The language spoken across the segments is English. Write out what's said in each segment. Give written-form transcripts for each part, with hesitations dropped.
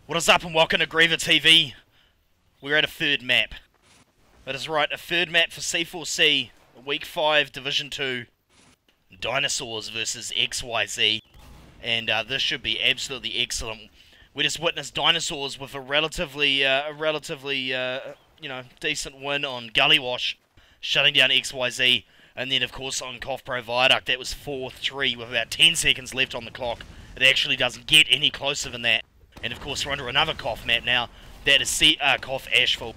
What is up and welcome to GreaverTV. We're at a third map. That is right, a third map for C4C, Week 5, Division 2. Dinosaurs versus XYZ. And this should be absolutely excellent. We just witnessed Dinosaurs with a relatively decent win on Gully Wash, shutting down XYZ. And then, of course, on Cough Pro Viaduct, that was 4-3 with about 10 seconds left on the clock. It actually doesn't get any closer than that. And, of course, we're under another Cough map now. That is Cough Asheville.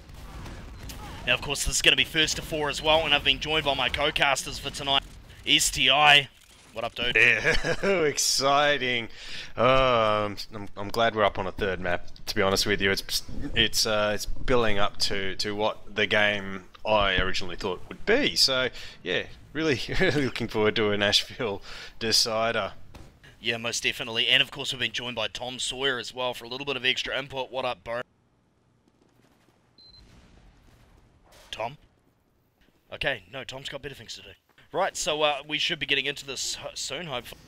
Now, of course, this is going to be first to 4 as well. And I've been joined by my co-casters for tonight. STI. What up, dude? Yeah, exciting. I'm glad we're up on a third map, to be honest with you. It's building up to what the game I originally thought would be. So, yeah, really looking forward to a Nashville decider. Yeah, most definitely. And, of course, we've been joined by Tom Sawyer as well for a little bit of extra input. What up, bro? Tom? Okay, no, Tom's got better things to do. Right, so we should be getting into this soon, hopefully.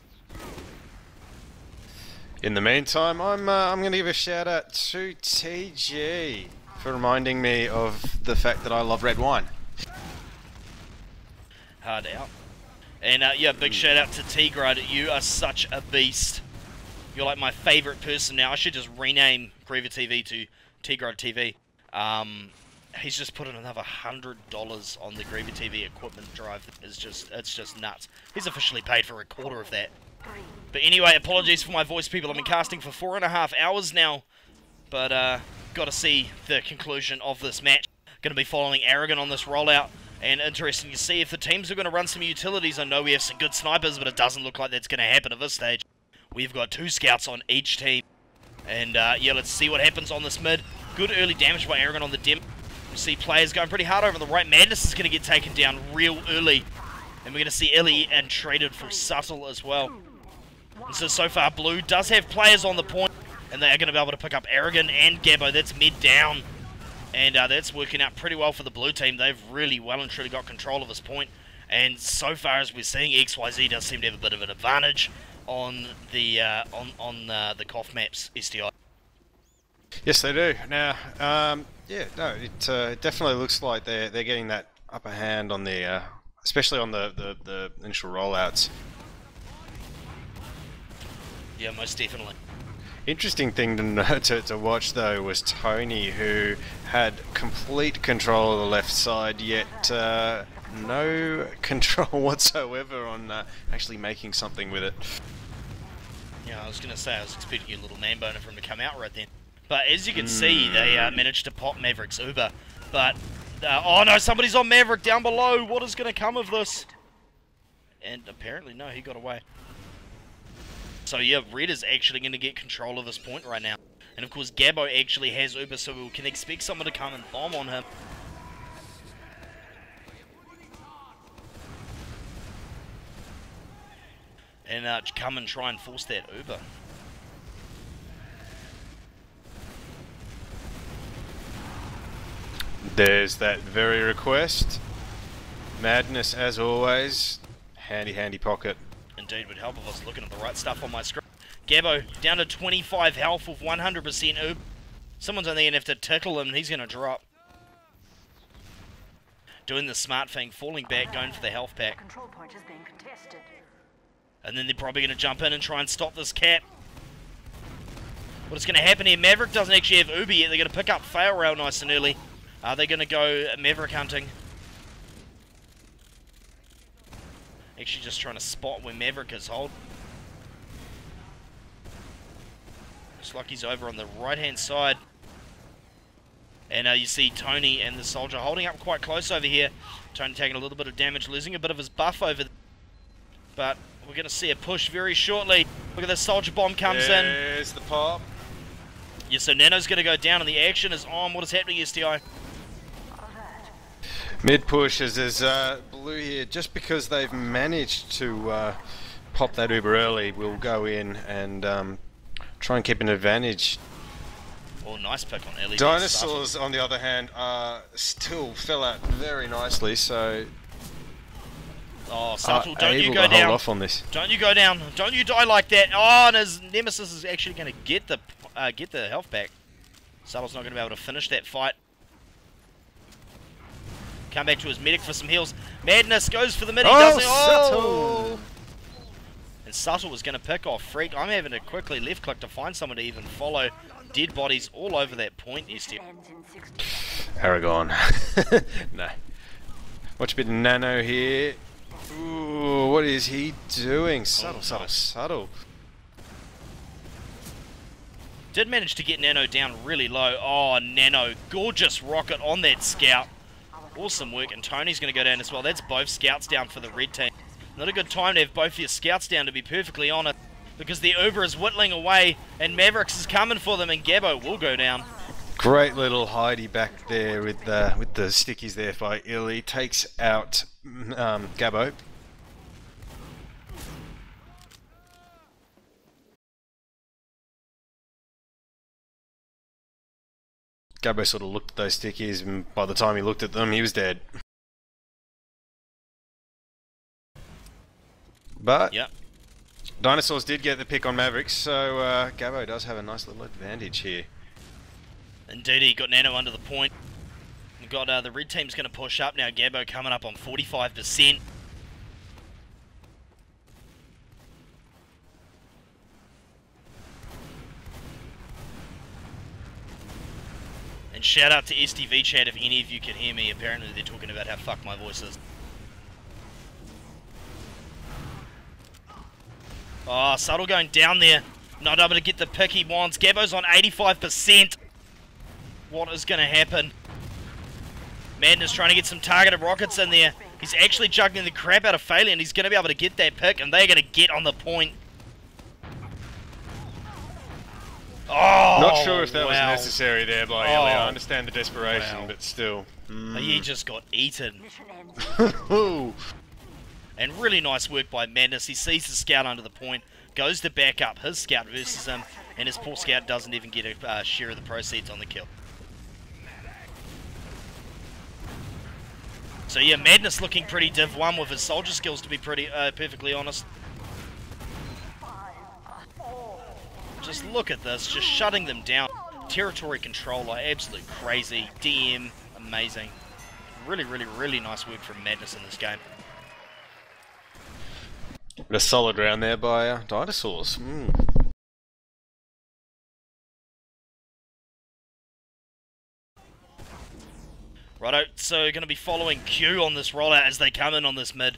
In the meantime, I'm going to give a shout out to TG for reminding me of the fact that I love red wine. Hard out. And yeah, big shout out to T-Grud. You are such a beast. You're like my favourite person now. I should just rename GreaverTV to T-Grud TV. He's just put in another $100 on the GreaverTV equipment drive. It's just nuts. He's officially paid for a quarter of that. But anyway, apologies for my voice, people. I've been casting for 4.5 hours now. But got to see the conclusion of this match. Going to be following Aragon on this rollout. And interesting to see if the teams are going to run some utilities. I know we have some good snipers, but it doesn't look like that's going to happen at this stage. We've got 2 scouts on each team. And yeah, let's see what happens on this mid. Good early damage by Aragon on the demo. We see players going pretty hard over the right. Madness is going to get taken down real early. And we're going to see Ellie and traded for Subtle as well. And so far, Blue does have players on the point. And they are going to be able to pick up Aragon and Gabbo. That's mid down. And that's working out pretty well for the blue team. They've really well and truly got control of this point. And so far as we're seeing, XYZ does seem to have a bit of an advantage on the Cough maps, STI. Yes, they do. Now, yeah, no, it definitely looks like they're getting that upper hand on the, especially on the initial rollouts. Yeah, most definitely. Interesting thing to watch though was Tony, who had complete control of the left side, yet no control whatsoever on actually making something with it. Yeah, I was going to say, I was expecting a little man boner for him to come out right then. But as you can see, they managed to pop Maverick's Uber. But, oh no, somebody's on Maverick down below. What is going to come of this? And apparently, no, he got away. So yeah, Red is actually going to get control of this point right now. And of course, Gabbo actually has Uber, so we can expect someone to come and bomb on him. And come and try and force that Uber. There's that very request. Madness, as always. Handy pocket. Indeed, would help if I was looking at the right stuff on my screen. Gabbo, down to 25 health with 100% Uber. Someone's only going to have to tickle him and he's going to drop. Doing the smart thing, falling back, going for the health pack. Control point is being contested. And then they're probably going to jump in and try and stop this cap. What's going to happen here? Maverick doesn't actually have Uber yet. They're going to pick up Fail Rail nice and early. Are they going to go Maverick hunting? Actually just trying to spot where Maverick is hold. Looks like he's over on the right hand side. And you see Tony and the soldier holding up quite close over here. Tony taking a little bit of damage, losing a bit of his buff over there. But we're going to see a push very shortly. Look at the soldier bomb comes in. There's the pop. Yeah, so Nano's going to go down and the action is on. What is happening, STI? Mid push is Blue here, just because they've managed to pop that Uber early, we'll go in and try and keep an advantage. Oh, nice pick on LED. Dinosaurs, on the other hand, still fell out very nicely, so Oh, Subtle, don't you go down. Hold off on this. Don't you go down. Don't you die like that. Oh, and his Nemesis is actually going to get the get the health back. Subtle's not going to be able to finish that fight. Come back to his medic for some heals. Madness goes for the mid. He doesn't. Subtle! And Subtle was going to pick off Freak. I'm having to quickly left click to find someone to even follow. Dead bodies all over that point. Aragon. No. Watch a bit of Nano here. Ooh, what is he doing? Subtle, subtle, subtle. Did manage to get Nano down really low. Oh, Nano. Gorgeous rocket on that scout. Awesome work. And Tony's going to go down as well. That's both scouts down for the red team. Not a good time to have both your scouts down, to be perfectly honest. Because the Uber is whittling away. And Mavericks is coming for them. And Gabbo will go down. Great little hidey back there with the stickies there by Illy. Takes out Gabbo. Gabbo sort of looked at those stickies, and by the time he looked at them, he was dead. But yep. Dinosaurs did get the pick on Mavericks, so Gabbo does have a nice little advantage here. Indeed, he got Nano under the point. We've got the red team's going to push up now. Gabbo coming up on 45%. And shout out to STV chat if any of you can hear me. Apparently they're talking about how fucked my voice is. Oh, Subtle going down there. Not able to get the pick he wants. Gabbo's on 85%. What is going to happen? Madness trying to get some targeted rockets in there. He's actually juggling the crap out of Failure, and he's going to be able to get that pick, and they're going to get on the point. Oh, not sure if that was necessary there by Illy. I understand the desperation, but still. He just got eaten. And really nice work by Madness. He sees the scout under the point, goes to back up his scout versus him, and his poor scout doesn't even get a share of the proceeds on the kill. So yeah, Madness looking pretty Div 1 with his soldier skills, to be pretty perfectly honest. Just look at this, just shutting them down. Territory controller, absolute crazy. DM, amazing. Really, really, really nice work from Madness in this game. A solid round there by Dinosaurs. Righto, so going to be following Q on this rollout as they come in on this mid.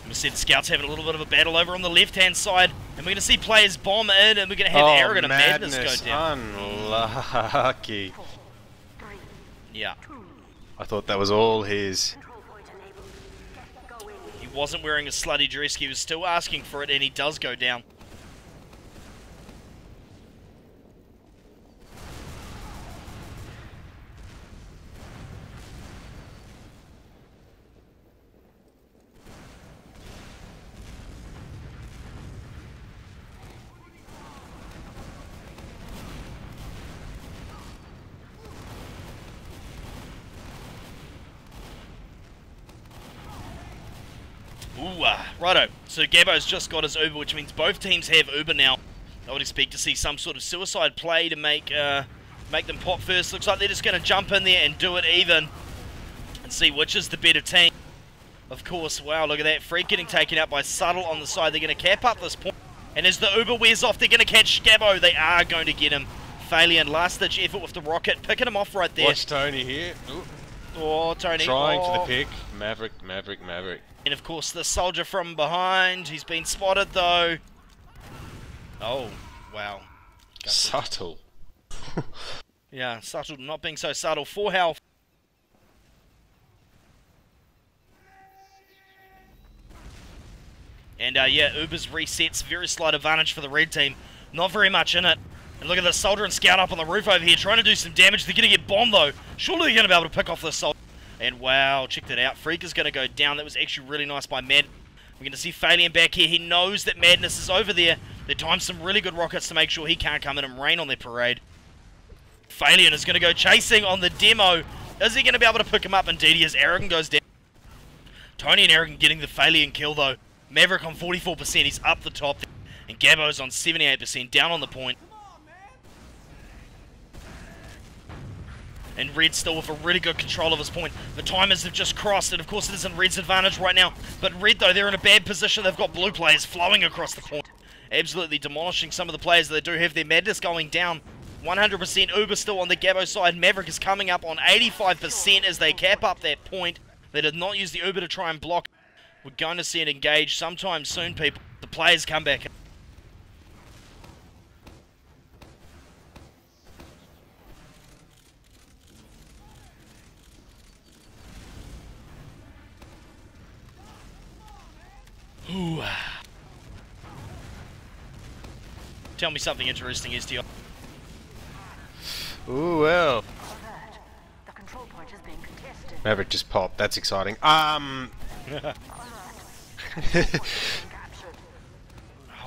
We said Scouts having a little bit of a battle over on the left-hand side, and we're going to see players bomb in, and we're going to have Arrogant and Madness go down. Unlucky. Yeah. I thought that was all his. He wasn't wearing a slutty dress, he was still asking for it, and he does go down. Ooh, righto. So Gabbo's just got his Uber, which means both teams have Uber now. I would expect to see some sort of suicide play to make them pop first. Looks like they're just going to jump in there and do it even. And see which is the better team. Of course, wow, look at that. Freak getting taken out by Subtle on the side. They're going to cap up this point. And as the Uber wears off, they're going to catch Gabbo. They are going to get him. Failure and last-ditch effort with the rocket. Picking him off right there. Watch Tony here. Ooh. Oh, Tony. Trying for the pick. Maverick. And of course the soldier from behind. He's been spotted though. Oh, wow. Subtle. Yeah, Subtle not being so subtle. 4 health. And yeah, Uber's resets. Very slight advantage for the red team. Not very much in it. And look at the soldier and scout up on the roof over here trying to do some damage. They're going to get bombed though. Surely they're going to be able to pick off this soldier. And wow, check that out. Freak is going to go down. That was actually really nice by Mad. We're going to see Failure back here. He knows that Madness is over there. They timed some really good rockets to make sure he can't come in and rain on their parade. Failure is going to go chasing on the demo. Is he going to be able to pick him up? Indeed he is. Arrogant goes down. Tony and Arrogant getting the Failure kill though. Maverick on 44%. He's up the top. And Gabbo's on 78%. Down on the point. And Red still with a really good control of his point. The timers have just crossed, and of course it isn't Red's advantage right now. But Red, though, they're in a bad position. They've got blue players flowing across the point. Absolutely demolishing some of the players that do have their madness going down. 100% Uber still on the Gabbo side. Maverick is coming up on 85% as they cap up that point. They did not use the Uber to try and block. We're going to see it engage sometime soon, people. The players come back. Ooh. Tell me something interesting, STI. Ooh, well. Maverick just popped. That's exciting. Oh,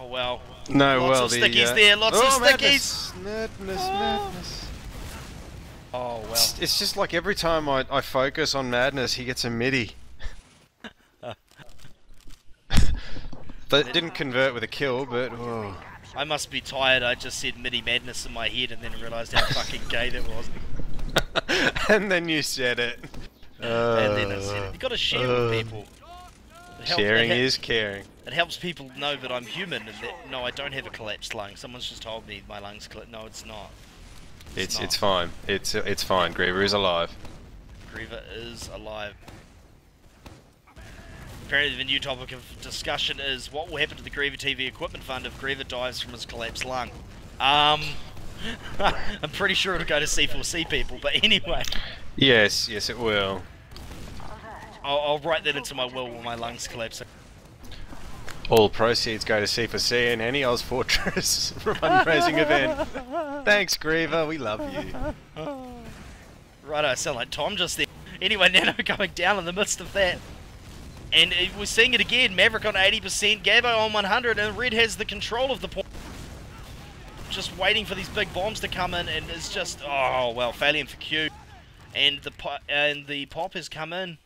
well. No, lots well, of stickies there. Lots of stickies. Madness. Oh, well. It's just like every time I focus on Madness, he gets a midi. That didn't convert with a kill, but... Oh. I must be tired. I just said midi madness in my head and then realised how fucking gay that was. And then you said it. And then I said it. You've got to share with people. Sharing is caring. It helps people know that I'm human and that, no, I don't have a collapsed lung. Someone's just told me my lungs collapsed. No, it's not. It's fine. It's fine. Griever is alive. Griever is alive. Apparently the new topic of discussion is what will happen to the GreaverTV equipment fund if Griever dies from his collapsed lung. I'm pretty sure it'll go to C4C people, but anyway. Yes, it will. I'll write that into my will when my lungs collapse. All proceeds go to C4C and any Oz Fortress fundraising event. Thanks, Griever. We love you. Right, I sound like Tom just there. Anyway, Nano coming down in the midst of that. And we're seeing it again. Maverick on 80%, Gabbo on 100, and Red has the control of the point. Just waiting for these big bombs to come in, and it's just, oh well, Valiant for Q. And the pop has come in.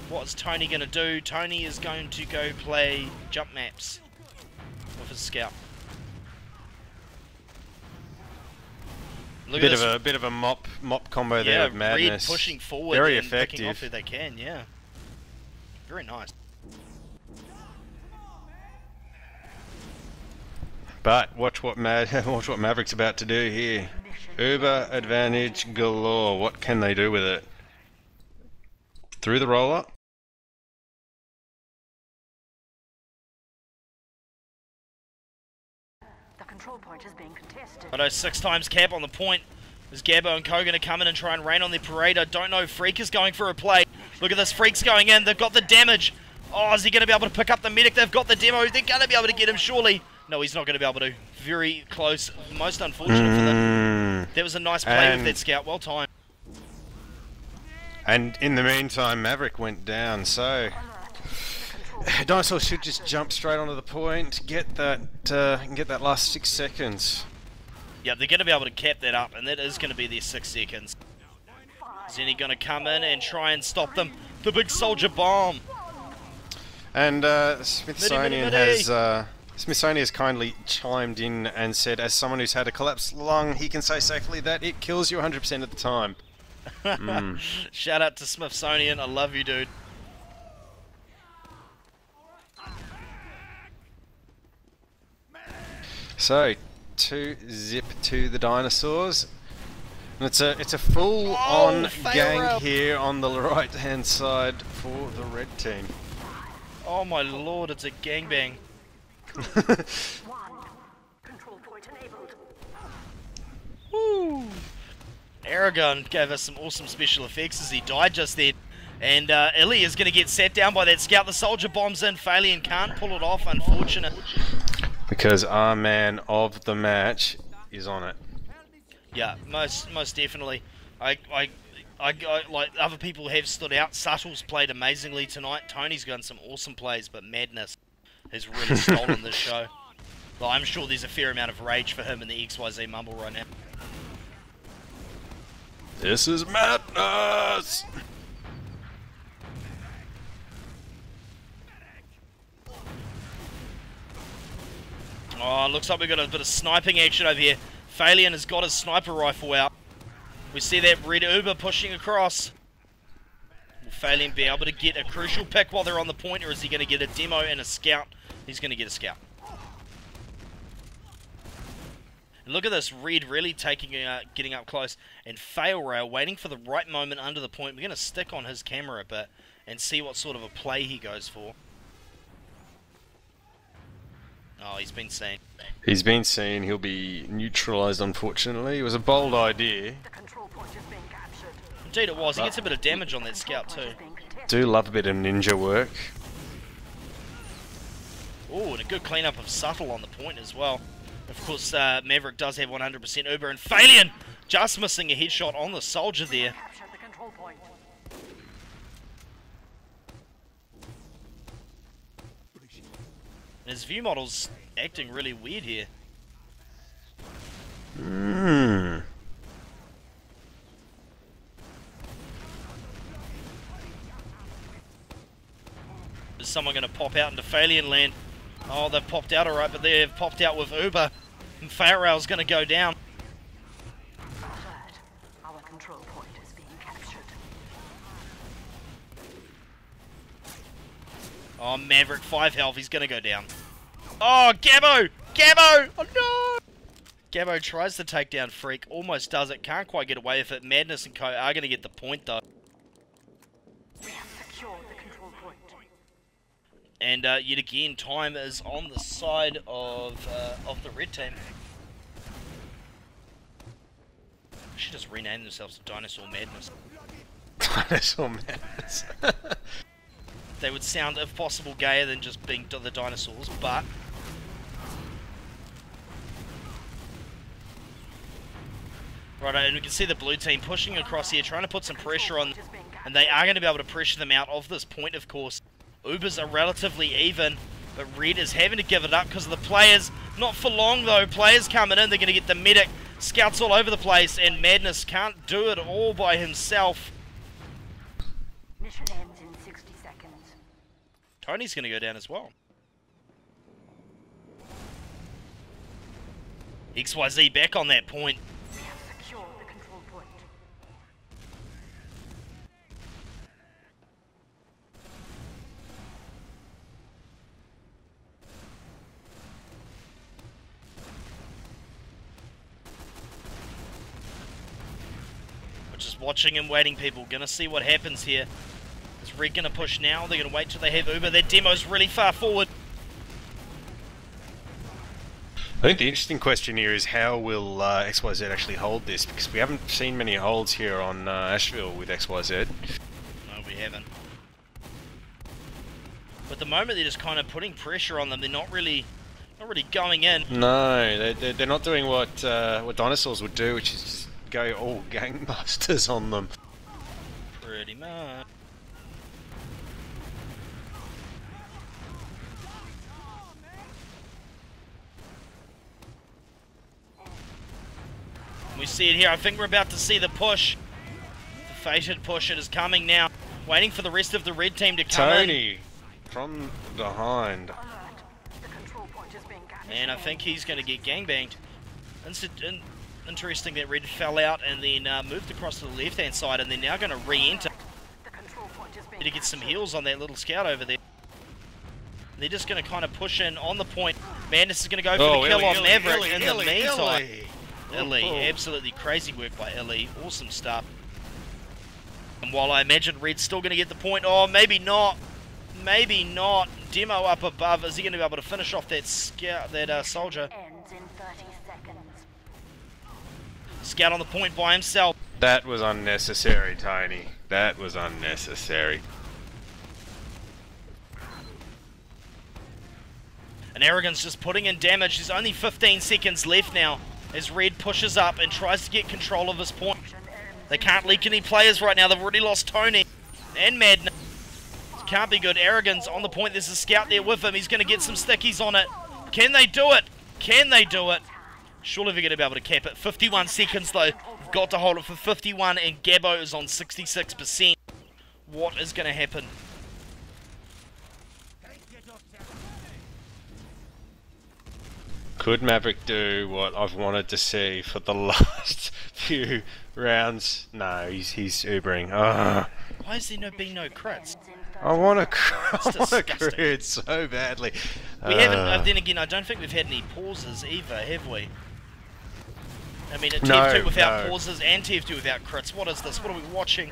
What's Tony going to do? Tony is going to go play jump maps with his scout. Look a bit of a mop combo there of Madness. Red pushing forward, very and effective. picking off who they can. Yeah, very nice. But watch what Maverick's about to do here. Uber advantage galore. What can they do with it? Through the roller. The control point is being contested. I know 6 times cap on the point. Is Gabbo and Co going to come in and try and rain on their parade? I don't know. Freak is going for a play. Look at this. Freak's going in. They've got the damage. Oh, is he going to be able to pick up the medic? They've got the demo. They're going to be able to get him, surely. No, he's not going to be able to. Very close. Most unfortunate for them. That was a nice play with that scout. Well timed. And in the meantime, Maverick went down, so... Dinosaurs should just jump straight onto the point, get that last 6 seconds. Yeah, they're going to be able to cap that up, and that is going to be their 6 seconds. Is any going to come in and try and stop them? The big soldier bomb! And Smithsonian has kindly chimed in and said, as someone who's had a collapsed lung, he can say safely that it kills you 100% of the time. Shout out to Smithsonian, I love you, dude. So, 2-0 to the Dinosaurs. And it's a full-on gang here on the right-hand side for the red team. Oh my lord, it's a gangbang. Control point enabled. Woo! Aragon gave us some awesome special effects as he died just then. And Illy is going to get sat down by that scout. The soldier bombs in. Phalian can't pull it off, unfortunate. Because our man of the match is on it. Yeah, most definitely. I like other people have stood out. Subtle's played amazingly tonight. Tony's done some awesome plays, but Madness has really stolen this show. Well, I'm sure there's a fair amount of rage for him in the XYZ Mumble right now. This is Madness! Oh, looks like we've got a bit of sniping action over here. Phalian has got his sniper rifle out. We see that red Uber pushing across. Will Phalian be able to get a crucial pick while they're on the point, or is he going to get a demo and a scout? He's going to get a scout. And look at this, Red really getting up close, and Failrail waiting for the right moment under the point. We're going to stick on his camera a bit and see what sort of a play he goes for. Oh, he's been seen. He's been seen. He'll be neutralised, unfortunately. It was a bold idea. The control point is being captured. Indeed it was. He gets a bit of damage on that scout too. Do love a bit of ninja work. Oh, and a good cleanup of Subtle on the point as well. Of course, Maverick does have 100% Uber, and Phalian just missing a headshot on the soldier there. Capture the control point. And his view model's acting really weird here. Is someone going to pop out into Phalian land? Oh, they've popped out alright, but they've popped out with Uber. And Failrail's going to go down. Alert. Our control point is being captured. Oh, Maverick, 5 health, he's going to go down. Oh, Gabbo! Gabbo! Oh, no! Gabbo tries to take down Freak, almost does it, can't quite get away with it. Madness and Co are going to get the point, though. We have secured the control point. And yet again, time is on the side of the red team. They should just rename themselves to Dinosaur Madness. Dinosaur Madness. They would sound, if possible, gayer than just being the dinosaurs, but... Righto, and we can see the blue team pushing across here, trying to put some pressure on, and they are going to be able to pressure them out of this point, of course. Ubers are relatively even, but Red is having to give it up because of the players. Not for long, though. Players coming in, they're going to get the medic. Scouts all over the place, and Madness can't do it all by himself. Mission ends in 60 seconds. Tony's going to go down as well. XYZ back on that point. We have secured the control point. We're just watching and waiting, people. Gonna see what happens here. Is Red gonna push now? They're gonna wait till they have Uber. Their demo's really far forward. I think the interesting question here is how will XYZ actually hold this, because we haven't seen many holds here on Asheville with XYZ. No, we haven't. But at the moment, they're just kind of putting pressure on them. They're not really going in. No, they're not doing what Dinosaurs would do, which is just go all gangbusters on them. Pretty much. We see it here. I think we're about to see the push. The fated push. It is coming now. Waiting for the rest of the red team to come in. Tony from behind. Alert. The control point is being captured. And I think he's going to get gangbanged. Interesting that Red fell out and then moved across to the left-hand side, and they're now going to re-enter The control point is being to get some captured. heals on that little scout over there. They're just going to kind of push in on the point. Madness is going to go for the kill on Maverick in the meantime. Illy, absolutely crazy work by Illy. Awesome stuff. And while I imagine Red's still going to get the point, oh, maybe not. Maybe not. Demo up above. Is he going to be able to finish off that scout, that soldier? Ends in 30 seconds. Scout on the point by himself. That was unnecessary, Tony. That was unnecessary. And Arrogance just putting in damage. There's only 15 seconds left now as Red pushes up and tries to get control of his point. They can't leak any players right now. They've already lost Tony and Madness. Can't be good. Arrogance on the point. There's a scout there with him. He's going to get some stickies on it. Can they do it? Can they do it? Surely they're going to be able to cap it. 51 seconds though. We've got to hold it for 51, and Gabbo is on 66%. What is going to happen? Could Maverick do what I've wanted to see for the last few rounds? No, he's Ubering. Why has there been no crits? I want to crit disgusting. so badly. We haven't, then again, I don't think we've had any pauses either, have we? I mean, TF2 without pauses and TF2 without crits. What is this? What are we watching?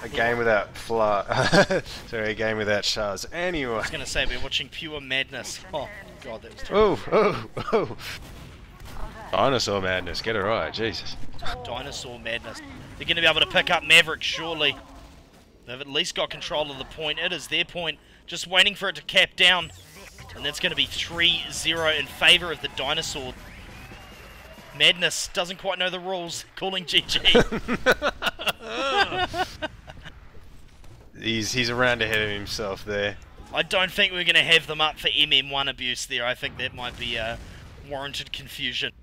A game without Sorry, a game without shards. Anyway. I was going to say, we're watching pure madness. Oh, God, that was terrible. Oh. Dinosaur madness, get it right, Jesus. Dinosaur madness. They're going to be able to pick up Maverick, surely. They've at least got control of the point. It is their point. Just waiting for it to cap down. And that's going to be 3-0 in favour of the Dinosaur. Madness doesn't quite know the rules. Calling GG. He's around ahead of himself there. I don't think we're going to have them up for MM1 abuse there. I think that might be warranted confusion.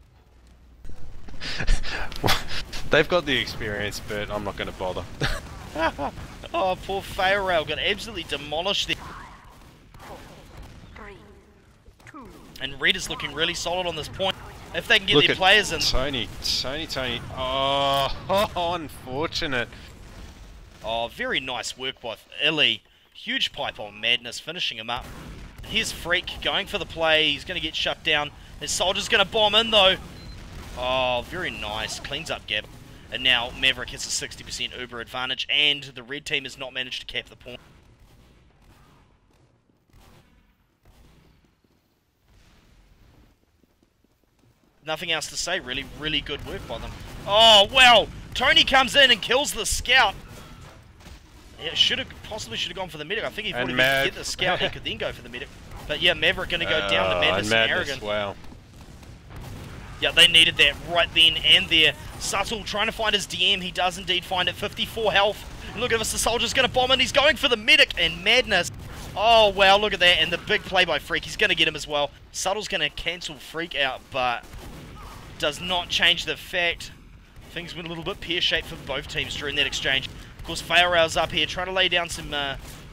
They've got the experience, but I'm not going to bother. Oh, poor Failrail got absolutely demolished there. And Red is looking really solid on this point. If they can get their players in. Tony. Oh, unfortunate. Oh, very nice work by Illy. Huge pipe on Madness, finishing him up. Here's Freak going for the play. He's going to get shut down. His soldier's going to bomb in though. Oh, very nice. Cleans up Gab. And now Maverick has a 60% Uber advantage, and the red team has not managed to cap the point. Nothing else to say, really. Really good work by them. Oh, wow! Tony comes in and kills the scout. Yeah, possibly should have gone for the medic. I think he thought if he could get the scout, he could then go for the medic. But yeah, Maverick going to go down to Madness and Arrogant. Wow. Yeah, they needed that right then and there. Subtle trying to find his DM. He does indeed find it. 54 health. Look at this. The soldier's going to bomb in. He's going for the medic and Madness. Oh, wow. Look at that. And the big play by Freak. He's going to get him as well. Subtle's going to cancel Freak out, but does not change the fact things went a little bit pear-shaped for both teams during that exchange. Of course, Failrail's up here trying to lay down some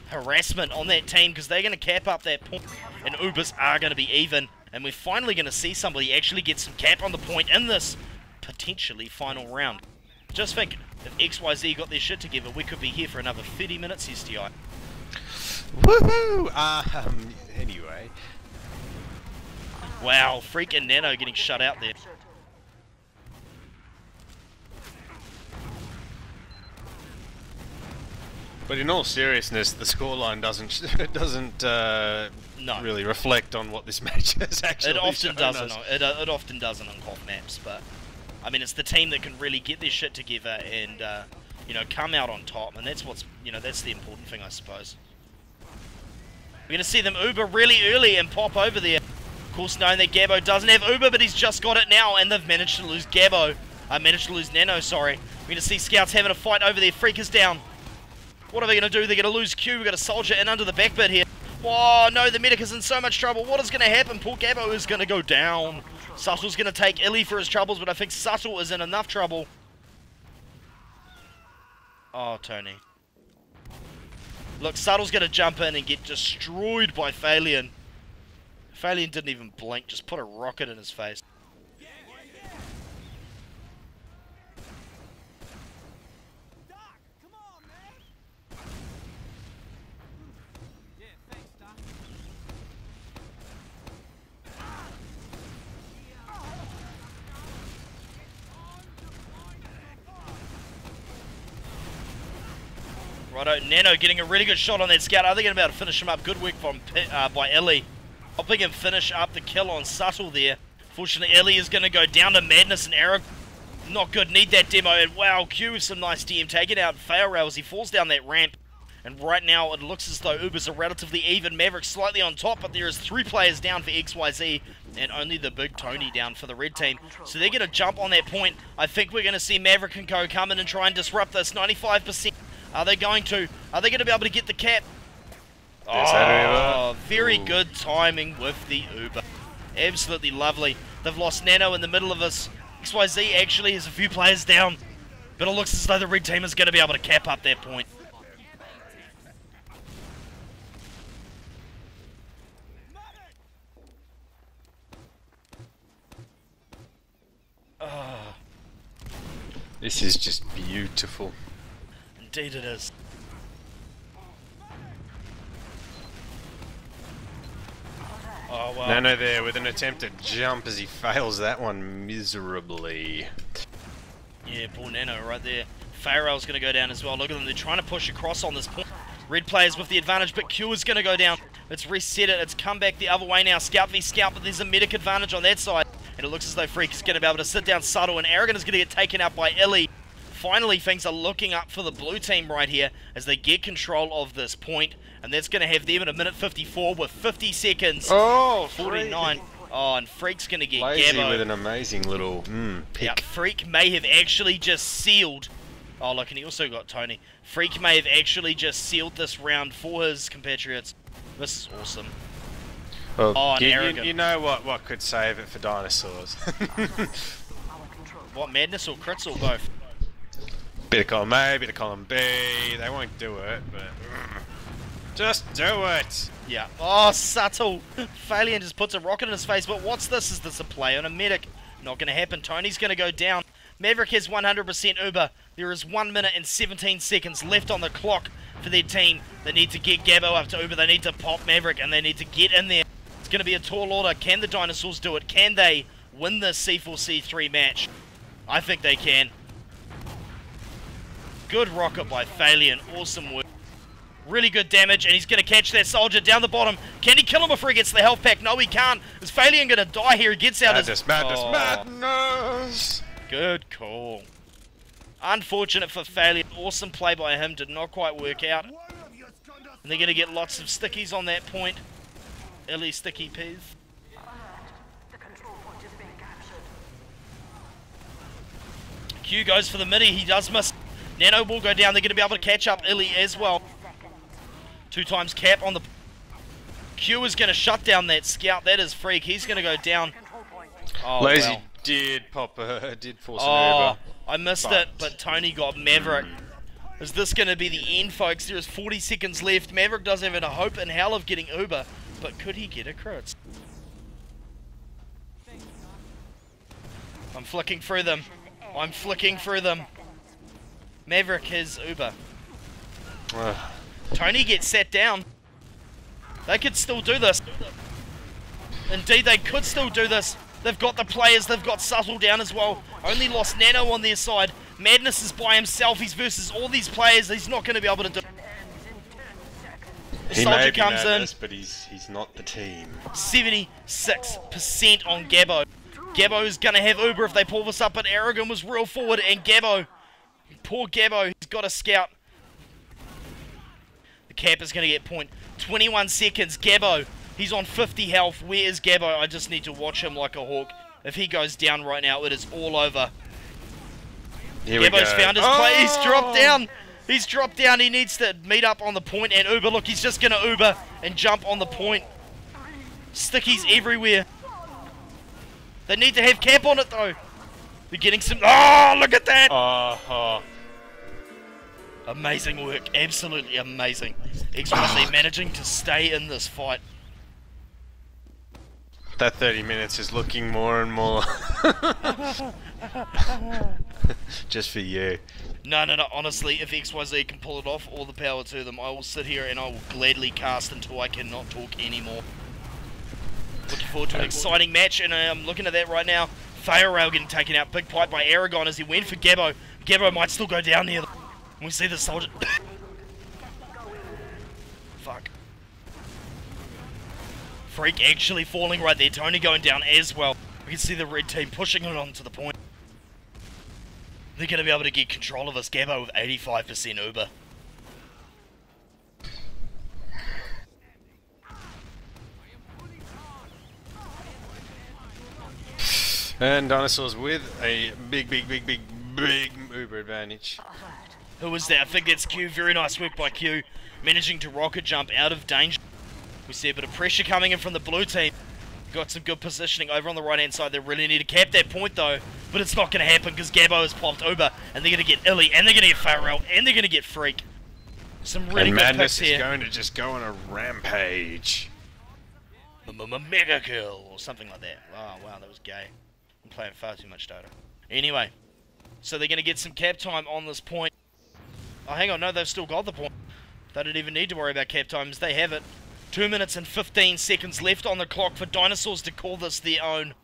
harassment on that team because they're going to cap up that point. And Ubers are going to be even. And we're finally going to see somebody actually get some cap on the point in this potentially final round. Just think, if XYZ got their shit together, we could be here for another 30 minutes, STI. Woohoo! Anyway. Wow, Freak and Nano getting shut out there. But in all seriousness, the scoreline doesn't really reflect on what this match has actually. It often doesn't. It often doesn't on COF maps, but I mean, it's the team that can really get their shit together and you know, come out on top, and that's what's, you know, that's the important thing, I suppose. We're gonna see them Uber really early and pop over there. Of course, knowing that Gabbo doesn't have Uber, but he's just got it now, and they've managed to lose Gabbo. Managed to lose Nano. Sorry. We're gonna see Scouts having a fight over there. Freak is down. What are they going to do? They're going to lose Q. We've got a soldier in under the back bit here. Oh, no, the medic is in so much trouble. What is going to happen? Poor Gabbo is going to go down. Subtle's going to take Illy for his troubles, but I think Subtle is in enough trouble. Oh, Tony. Look, Subtle's going to jump in and get destroyed by Phalion. Phalion didn't even blink, just put a rocket in his face. Righto, Nano getting a really good shot on that scout. Are they going to be able to finish him up? Good work from by Illy. Helping him finish up the kill on Subtle there. Fortunately, Illy is going to go down to Madness and Arrow. Not good, need that demo. And wow, Q with some nice DM taken out. Failrail as he falls down that ramp. And right now, it looks as though Ubers are relatively even. Maverick slightly on top, but there is 3 players down for XYZ. And only the big Tony down for the red team. So they're going to jump on that point. I think we're going to see Maverick and Co come in and try and disrupt this. 95%. Are they going to? Are they going to be able to get the cap? Oh, very good timing with the Uber. Absolutely lovely. They've lost Nano in the middle of this. XYZ actually has a few players down. But it looks as though the red team is going to be able to cap up that point. This is just beautiful. Indeed it is. Oh, well. Nano there with an attempt at jump as he fails that one miserably. Yeah, poor Nano right there. Farrell's going to go down as well. Look at them, they're trying to push across on this point. Red players with the advantage, but Q is going to go down. It's reset it, it's come back the other way now. Scout v Scout, but there's a medic advantage on that side. And it looks as though Freak is going to be able to sit down subtle, and Arrogant is going to get taken out by Illy. Finally, things are looking up for the blue team right here as they get control of this point. And that's going to have them at 1:54 with 50 seconds. Oh, 49. Oh, and Freak's going to get Lazy Gabbo. with an amazing little pick. Yeah, Freak may have actually just sealed. Oh, look, and he also got Tony. Freak may have actually just sealed this round for his compatriots. This is awesome. Well, Oh, and Arrogant. you know what could save it for Dinosaurs? What, Madness or crits or both? Bit of column A, bit of column B. They won't do it, but just do it. Yeah. Oh, subtle. Phalion just puts a rocket in his face, but what's this? Is this a play on a medic? Not going to happen. Tony's going to go down. Maverick has 100% Uber. There is 1 minute and 17 seconds left on the clock for their team. They need to get Gabbo up to Uber. They need to pop Maverick, and they need to get in there. It's going to be a tall order. Can the Dinosaurs do it? Can they win this C4C3 match? I think they can. Good rocket by Phalion. Awesome work. Really good damage, and he's going to catch that soldier down the bottom. Can he kill him before he gets the health pack? No, he can't. Is Phalion going to die here? He gets out his... Madness! Good call. Unfortunate for Phalion. Awesome play by him. Did not quite work out. And they're going to get lots of stickies on that point. Illy sticky peas. The control point is being captured. Q goes for the midi. He does miss. Nano will go down. They're going to be able to catch up Illy as well. 2 times cap on the... Q is going to shut down that scout. That is Freak. He's going to go down. Oh, Lazy well. did force an Oh, Uber. I missed it, but Tony got Maverick. Is this going to be the end, folks? There is 40 seconds left. Maverick doesn't have a hope in hell of getting Uber, but could he get a crit? I'm flicking through them. I'm flicking through them. Maverick has Uber. Tony gets sat down. They could still do this. Indeed, they could still do this. They've got the players. They've got Subtle down as well. Only lost Nano on their side. Madness is by himself. He's versus all these players. He's not going to be able to do it. He Soldier may be comes Madness, in. but he's not the team. 76% on Gabbo. Gabbo is going to have Uber if they pull this up, but Arrogant was real forward, and Gabbo, poor Gabbo, he's got a scout. The cap is going to get point. 21 seconds, Gabbo, he's on 50 health. Where is Gabbo? I just need to watch him like a hawk. If he goes down right now, it is all over. Here we Gabbo's go. found his play. He's dropped down. He's dropped down. He needs to meet up on the point and Uber. Look, he's just going to Uber and jump on the point. Stickies everywhere. They need to have cap on it, though. They're getting some... Oh, look at that! Amazing work. Absolutely amazing. XYZ managing to stay in this fight. That 30 minutes is looking more and more. Just for you. No, honestly, if XYZ can pull it off, all the power to them. I will sit here and I will gladly cast until I cannot talk anymore. Looking forward to an exciting match, and I'm looking at that right now. Rail getting taken out. Big pipe by Aragon as he went for Gabbo. Gabbo might still go down here. We see the soldier. Fuck. Freak actually falling right there. Tony going down as well. We can see the red team pushing it onto the point. They're going to be able to get control of this Gabbo with 85% Uber. And Dinosaurs with a big Uber advantage. Who was that? I think that's Q. Very nice work by Q. Managing to rocket jump out of danger. We see a bit of pressure coming in from the blue team. Got some good positioning over on the right hand side. They really need to cap that point though. But it's not going to happen because Gabbo has popped Uber. And they're going to get Illy. And they're going to get Farrell. And they're going to get Freak. Some really and good Madness picks here. is going to just go on a rampage. Mega kill or something like that. Oh wow, that was gay. I'm playing far too much Dota. Anyway, So they're going to get some cap time on this point. Oh, hang on, no, they've still got the point. They don't even need to worry about cap times. They have it. 2 minutes and 15 seconds left on the clock for Dinosaurs to call this their own.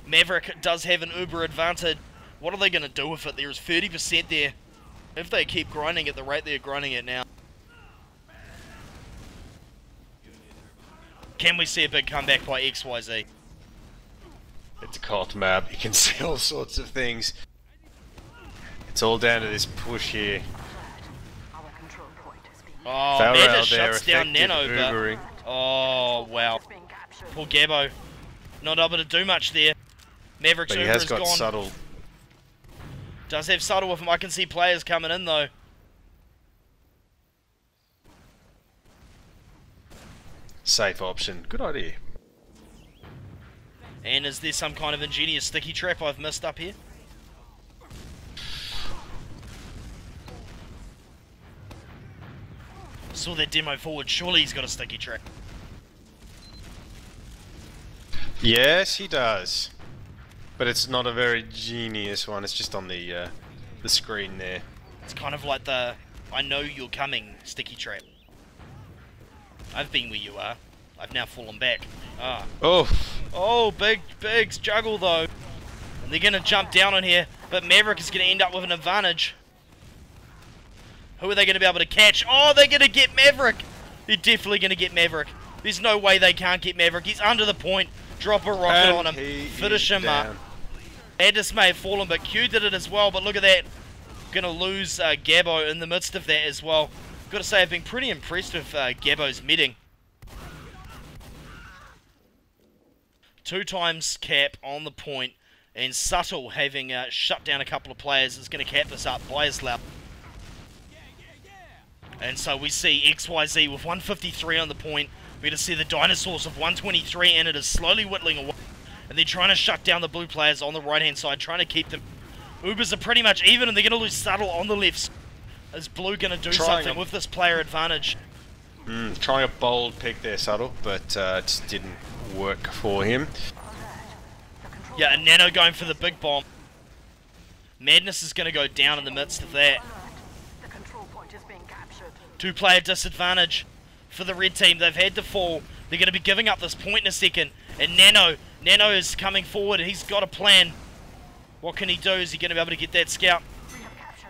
Maverick does have an uber advantage. What are they going to do with it? There is 30% there. If they keep grinding at the rate they're grinding it now. Can we see a big comeback by XYZ? It's a cult map. You can see all sorts of things. It's all down to this push here. Our control point is being Oh, Farrell Madness there, shuts down effective Nano, but... Ubering. Oh, wow. being captured. Poor Gabbo. Not able to do much there. Maverick's But he Uber has is got gone. subtle. Does have subtle with him. I can see players coming in, though. Safe option. Good idea. And is there some kind of ingenious sticky trap I've missed up here? Saw that demo forward. Surely he's got a sticky trap. Yes, he does. But it's not a very genius one. It's just on the screen there. It's kind of like the I know you're coming sticky trap. I've been where you are. I've now fallen back. Ah. Oh, Oh, big juggle though. And they're going to jump down on here, but Maverick is going to end up with an advantage. Who are they going to be able to catch? Oh, they're going to get Maverick. They're definitely going to get Maverick. There's no way they can't get Maverick. He's under the point. Drop a rocket and on him. he Finish is him down. up. Addis may have fallen, but Q did it as well. But look at that. Going to lose Gabbo in the midst of that as well. Got to say, I've been pretty impressed with Gabbo's medding. 2 times cap on the point, and Subtle, having shut down a couple of players, is going to cap this up by his lap. And so we see XYZ with 153 on the point. We're going to see the Dinosaurs with 123, and it is slowly whittling away. And they're trying to shut down the blue players on the right-hand side, trying to keep them. Ubers are pretty much even, and they're going to lose Subtle on the left. Is Blue going to do something with this player advantage? Trying a bold pick there, Subtle, but it just didn't work for him. Yeah, and Nano going for the big bomb. Madness is going to go down in the midst of that. The control point is being captured. 2-player disadvantage for the red team. They've had to fall. They're going to be giving up this point in a second. And Nano is coming forward. He's got a plan. What can he do? Is he going to be able to get that scout?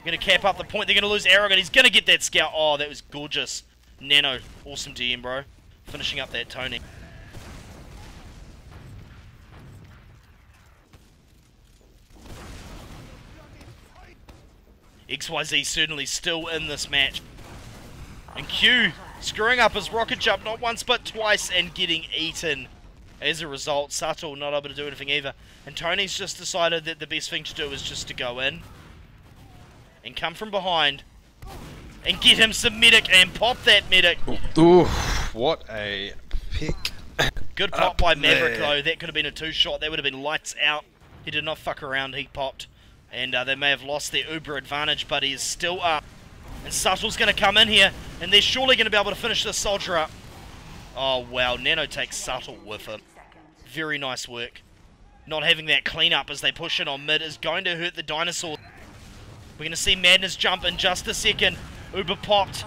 Going to cap up the point. They're going to lose Arrogant. He's going to get that scout. Oh, that was gorgeous. Nano, awesome DM, bro. Finishing up that Tony. XYZ certainly still in this match. And Q screwing up his rocket jump not once but twice and getting eaten. As a result, Subtle not able to do anything either. And Tony's just decided that the best thing to do is just to go in and come from behind and get him some medic and pop that medic. Ooh, what a pick. Good pop by Maverick though. That could have been a 2-shot. That would have been lights out. He did not fuck around. He popped. And they may have lost their uber advantage, but he is still up. And Subtle's going to come in here, and they're surely going to be able to finish this soldier up. Oh, wow. Nano takes Subtle with him. Very nice work. Not having that cleanup as they push it on mid is going to hurt the Dinosaurs. We're going to see Madness jump in just a second. Uber popped.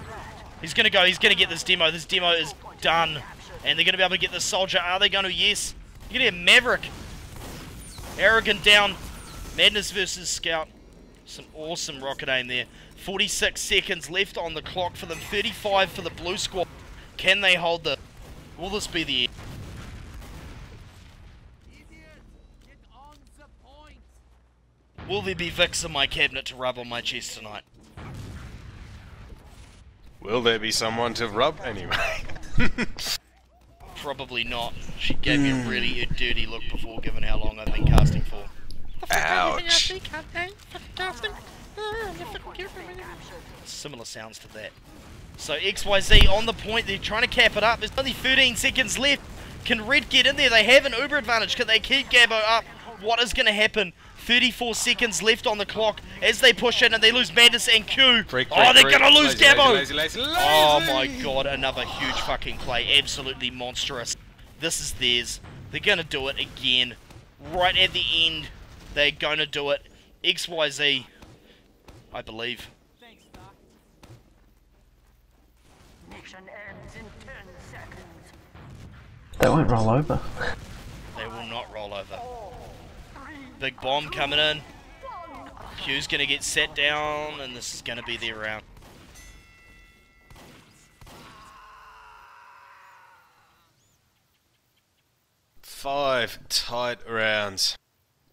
He's going to go. He's going to get this demo. This demo is done. And they're going to be able to get this soldier. Are they going to? Yes. You're going to have Maverick. Arrogant down. Madness versus Scout. Some awesome rocket aim there. 46 seconds left on the clock for them. 35 for the blue squad. Can they hold the... Will this be the end? Will there be Vicks in my cabinet to rub on my chest tonight? Will there be someone to rub anyway? Probably not. She gave me a really dirty look before, given how long I've been casting for. Ouch. Similar sounds to that. So XYZ on the point. They're trying to cap it up. There's only 13 seconds left. Can Red get in there? They have an uber advantage. Can they keep Gabbo up? What is going to happen? 34 seconds left on the clock as they push in and they lose Madness and Q. They're going to lose Gabbo. Lazy. Oh my god, another huge fucking play. Absolutely monstrous. This is theirs. They're going to do it again. Right at the end, they're going to do it. XYZ I believe. Mission ends in 10 seconds. They won't roll over. They will not roll over. Big bomb coming in. Q's gonna get set down, and this is gonna be their round. Five tight rounds.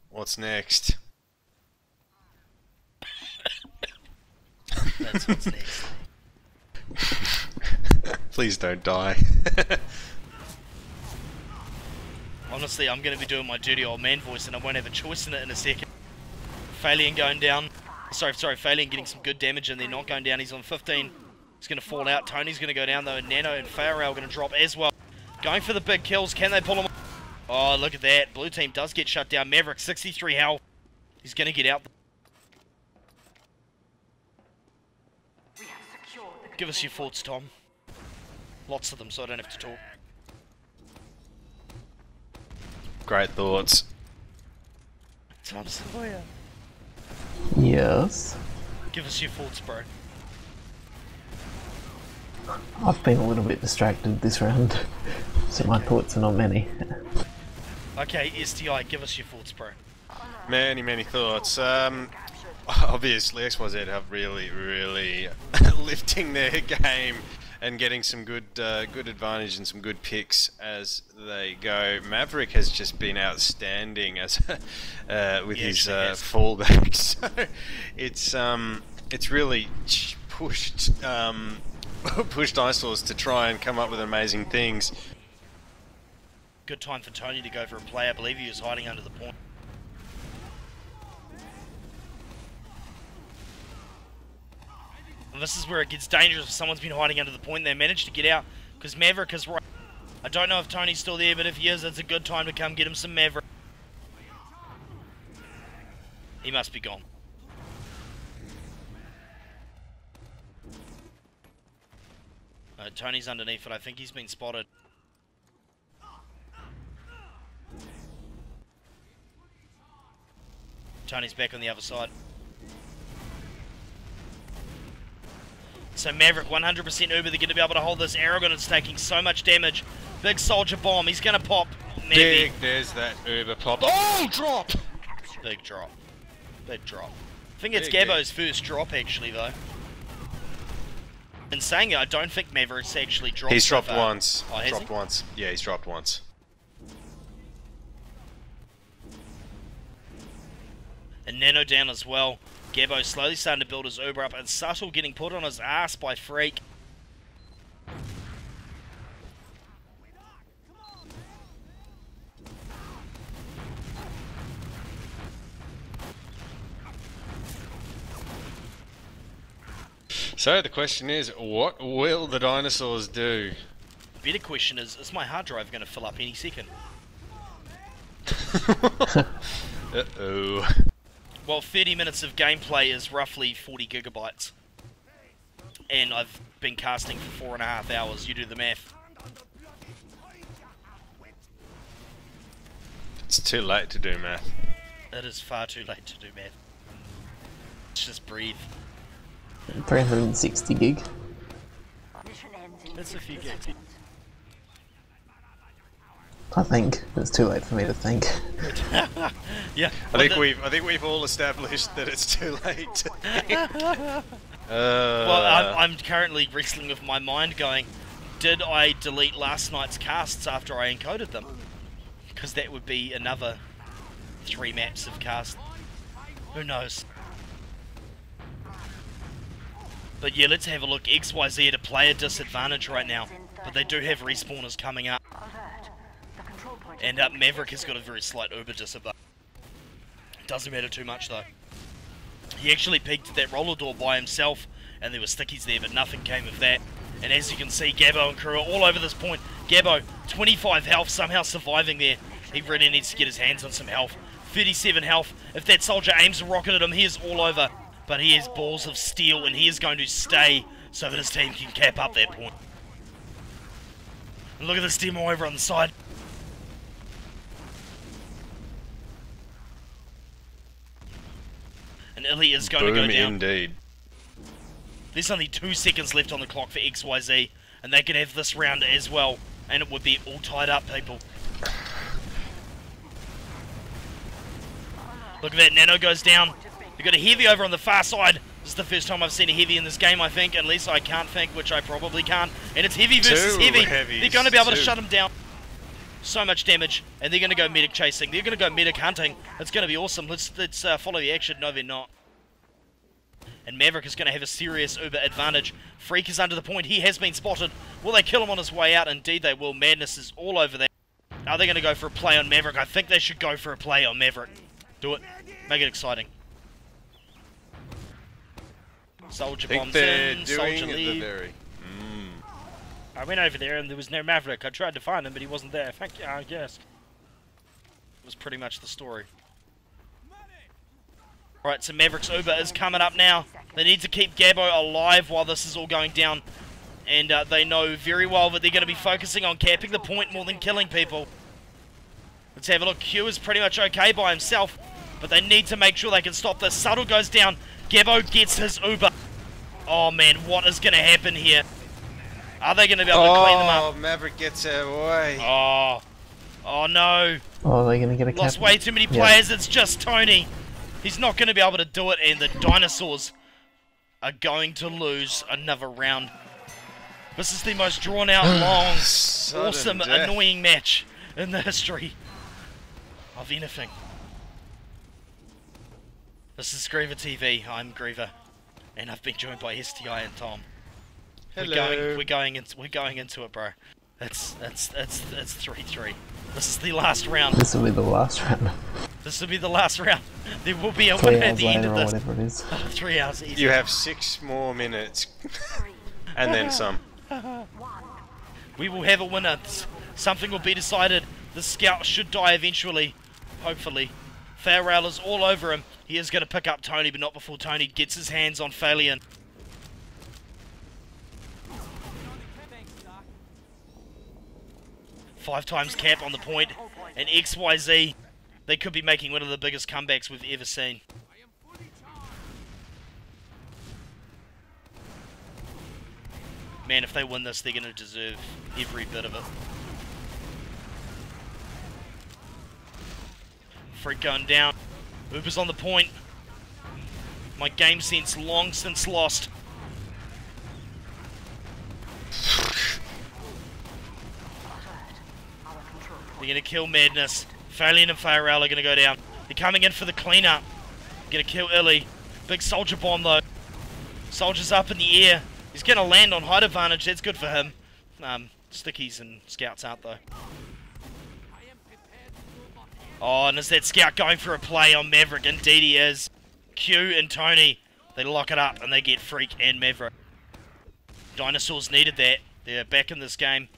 What's next? That's what's next. Please don't die. Honestly, I'm going to be doing my dirty old man voice and I won't have a choice in it in a second. Phalian going down. Sorry, Phalian getting some good damage and they're not going down. He's on 15. He's going to fall out. Tony's going to go down though. And Nano and Farrell are going to drop as well. Going for the big kills. Can they pull him? Oh, look at that. Blue team does get shut down. Maverick, 63 health. He's going to get out. We have secured the Give us your thoughts, Tom. Lots of them, so I don't have to talk. Great thoughts. Tom Sawyer. Yes. Give us your thoughts, bro. I've been a little bit distracted this round, so my thoughts are not many. Okay, STI, give us your thoughts, bro. Many thoughts. Obviously, XYZ have really lifting their game and getting some good advantage and some good picks as they go. Maverick has just been outstanding as with his fallback. So it's really pushed pushed Dinosaurs to try and come up with amazing things. Good time for Tony to go for a play. I believe he was hiding under the point. And this is where it gets dangerous if someone's been hiding under the point. They managed to get out because Maverick is right. I don't know if Tony's still there, but if he is, it's a good time to come get him some Maverick. He must be gone. Tony's underneath it. I think he's been spotted. Tony's back on the other side. So Maverick 100% Uber, they're going to be able to hold this. Aragon is taking so much damage. Big soldier bomb, he's going to pop. Maybe. Big, there's that Uber pop. Oh, drop! Big drop. Big drop. I think it's Big, Gabbo's first drop actually though. In saying it, I don't think Maverick's actually dropped. He's so dropped far. once. Oh, has Dropped he? once. Yeah, he's dropped once. And Nano down as well. Gabbo slowly starting to build his Uber up, and Subtle getting put on his ass by Freak. So the question is, what will the Dinosaurs do? The better question is my hard drive going to fill up any second? Uh-oh. Well, 30 minutes of gameplay is roughly 40 gigabytes. And I've been casting for 4.5 hours. You do the math. It's too late to do math. It is far too late to do math. Let's just breathe. 360 gig. mission ends in That's a few 60 gigs. seconds. I think it's too late for me to think. Yeah. I think we've all established that it's too late to think. Well, I'm currently wrestling with my mind going, did I delete last night's casts after I encoded them? Because that would be another 3 maps of cast. Who knows? But yeah, let's have a look. XYZ at a player disadvantage right now. But they do have respawners coming up. Alert. The control point And Maverick has got a very slight Uber disadvantage. Doesn't matter too much though. He actually peeked that roller door by himself, and there were stickies there, but nothing came of that. And as you can see, Gabbo and crew are all over this point. Gabbo, 25 health, somehow surviving there. He really needs to get his hands on some health. 37 health. If that soldier aims a rocket at him, he is all over. But he has balls of steel, and he is going to stay so that his team can cap up that point. And look at this demo over on the side. And And Illy is going to Boom go down. indeed. There's only 2 seconds left on the clock for XYZ, and they could have this round as well, and it would be all tied up, people. Look at that, Nano goes down. We've got a heavy over on the far side. This is the first time I've seen a heavy in this game, I think, unless I can't think, which I probably can't. And it's heavy versus heavy. They're going to be able to shut him down. So much damage, and they're going to go medic chasing. They're going to go medic hunting. It's going to be awesome. Let's follow the action. No, they're not. And Maverick is going to have a serious Uber advantage. Freak is under the point. He has been spotted. Will they kill him on his way out? Indeed they will. Madness is all over that. Are they going to go for a play on Maverick? I think they should go for a play on Maverick. Do it. Make it exciting. Soldier bombs in. Soldier leave. I went over there and there was no Maverick. I tried to find him, but he wasn't there. Thank you, I guess. Was pretty much the story. Alright, so Maverick's Uber is coming up now. They need to keep Gabbo alive while this is all going down. And they know very well that they're going to be focusing on capping the point more than killing people. Let's have a look. Q is pretty much okay by himself, but they need to make sure they can stop this. Subtle goes down. Gabbo gets his Uber. Oh man, what is going to happen here? Are they going to be able to clean them up? Oh, Maverick gets away. Oh. Oh no. Oh, they're going to get a cap. Lost way too many players. It's just Tony. He's not going to be able to do it, and the Dinosaurs are going to lose another round. This is the most drawn out, long, awesome, annoying match in the history of anything. This is GreaverTV. I'm Greaver, and I've been joined by STI and Tom. Hello. We're going into it, bro. It's 3-3. This is the last round. This will be the last round. This will be the last round. There will be a winner at the end of this. Whatever it is. 3 hours easy. You have 6 more minutes. And then some. We will have a winner. Something will be decided. The scout should die eventually. Hopefully. Farrell is all over him. He is going to pick up Tony, but not before Tony gets his hands on Phalion. Five times cap on the point. And XYZ, they could be making one of the biggest comebacks we've ever seen. Man, if they win this, they're going to deserve every bit of it. Freak going down. Uber's on the point. My game sense long since lost. They're going to kill Madness. Phalion and Farrell are going to go down. They're coming in for the cleanup. Going to kill Illy. Big soldier bomb though. Soldier's up in the air. He's going to land on height advantage. That's good for him. Stickies and scouts out though. Oh, and is that scout going for a play on Maverick? Indeed he is. Q and Tony, they lock it up and they get Freak and Maverick. Dinosaurs needed that. They're back in this game.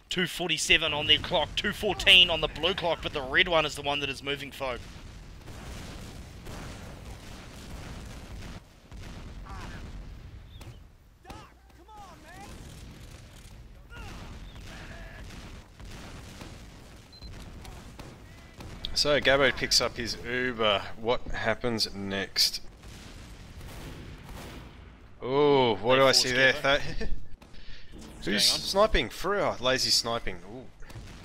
2:47 on their clock, 2:14 on the blue clock, but the red one is the one that is moving folk. So Gabbo picks up his Uber. What happens next? Oh, what do I see there? Who's sniping? Freer. Lazy sniping. Ooh,